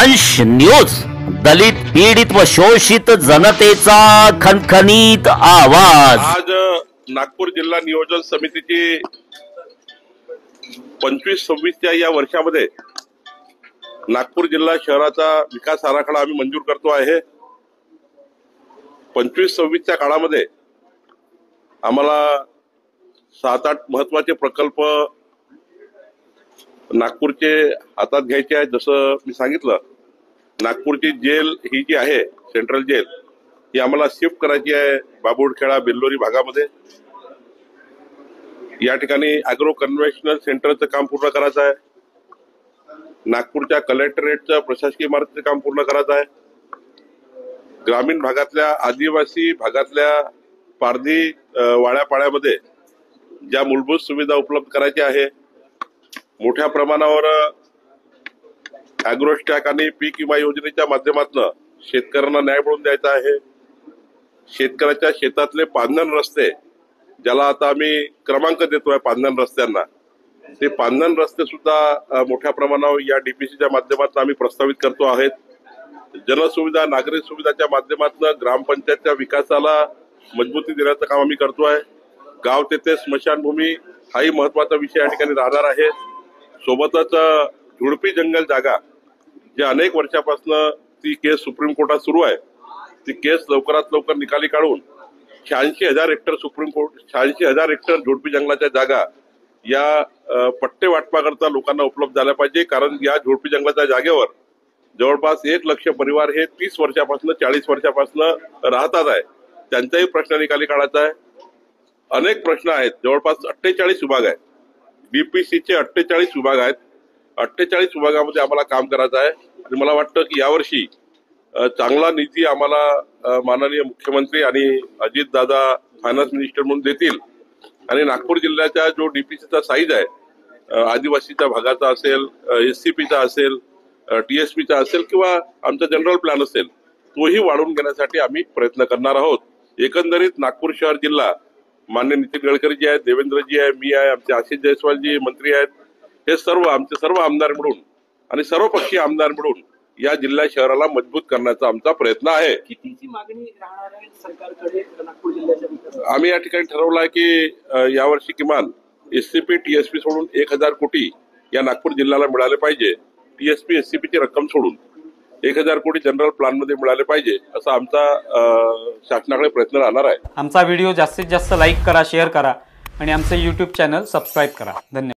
दंश न्यूज, दलित पीडित व शोषित जनतेचा खणखणीत आवाज। आज नागपूर जिल्हा नियोजन समितीची 25-26 या वर्षामध्ये नागपूर जिल्हा शहराचा विकास आराखडा आम्ही मंजूर करतो आहे। 25-26 काळामध्ये आम्हाला 7-8 महत्त्वाचे प्रकल्प नागपूरचे हातात घ्यायचे आहेत। जसं मी सांगितलं, नागपूरची जेल ही जी आहे सेंट्रल जेल ही आम्हाला शिफ्ट करायची आहे बाबुळखेडा बेल्लोरी भागामध्ये। या ठिकाणी ॲग्रो कन्व्हेन्शनल सेंटरचं काम पूर्ण करायचं आहे। नागपूरच्या कलेक्टरेटचं प्रशासकीय इमारतीचं काम पूर्ण करायचं आहे। ग्रामीण भागातल्या आदिवासी भागातल्या पारधी वाड्यापाड्यामध्ये ज्या मूलभूत सुविधा उपलब्ध करायच्या आहे, मोठ्या प्रमाणावर ॲग्रोस्टॅक आणि पीक विमा योजनेच्या माध्यमातून शेतकऱ्यांना न्याय मिळवून द्यायचा आहे। शेतकऱ्याच्या शेतातले पांधन रस्ते, ज्याला आता आम्ही क्रमांक देतोय पांधन रस्त्यांना, ते पांधन रस्ते सुद्धा मोठ्या प्रमाणावर या डीपीसीच्या माध्यमातून आम्ही प्रस्तावित करतो आहेत। जनसुविधा नागरिक सुविधाच्या माध्यमातून ग्रामपंचायतच्या विकासाला मजबूती देण्याचं काम आम्ही करतोय। गाव तेथे स्मशानभूमी हाही महत्वाचा विषय या ठिकाणी राहणार आहे। सोबतच झुडपी जंगल जागा जे अनेक वर्षापासून ती केस सुप्रीम कोर्टात सुरू आहे, ती केस लवकरात लवकर निकाली काढून 86,000 हेक्टर सुप्रीम कोर्ट 86,000 हेक्टर झुडपी जंगलाच्या जागा या पट्टे वाटपाकरता लोकांना उपलब्ध झाल्या पाहिजे। कारण या झुडपी जंगलाच्या जागेवर जवळपास 1 लक्ष परिवार हे 30 वर्षापासून 40 वर्षापासून राहतात आहे। त्यांचाही प्रश्न निकाली काढायचा आहे। अनेक प्रश्न आहेत, जवळपास 48 विभाग आहेत, डीपीसीचे 48 विभाग आहेत। 48 विभागामध्ये आम्हाला काम करायचं आहे आणि मला वाटतं की यावर्षी चांगला निधी आम्हाला माननीय मुख्यमंत्री आणि अजित दादा फायनान्स मिनिस्टर म्हणून देतील आणि नागपूर जिल्ह्याचा जो डीपीसीचा साईज आहे, आदिवासीच्या भागाचा असेल, एससीपीचा असेल, टीएसपीचा असेल किंवा आमचा जनरल प्लॅन असेल, तोही वाढवून घेण्यासाठी आम्ही प्रयत्न करणार आहोत। एकंदरीत नागपूर शहर जिल्हा माननीय नितीन गडकरी जी आहेत, देवेंद्रजी आहे, मी आहे, आमचे आशिष जयस्वाल जी मंत्री आहेत, हे सर्व आमचे सर्व आमदार मिळून आणि सर्व पक्षीय आमदार मिळून या जिल्हा शहराला मजबूत करण्याचा आमचा प्रयत्न आहे। कितीची मागणी राहणार आहे सरकारकडे नागपूर जिल्ह्याच्या विकासासाठी? आम्ही या ठिकाणी ठरवलं आहे की यावर्षी किमान एससीपी टीएसपी सोडून 1,000 कोटी या नागपूर जिल्ह्याला मिळाले पाहिजे। टीएसपी एससीपीची रक्कम सोडून 1,000 कोटी जनरल प्लॅन मध्ये मिळाले पाहिजे, असा आमचा शासनाकडे प्रयत्न राहणार आहे। आमचा व्हिडिओ जास्तीत जास्त लाईक करा, शेअर करा आणि आमचे YouTube चॅनल सबस्क्राईब करा। धन्यवाद।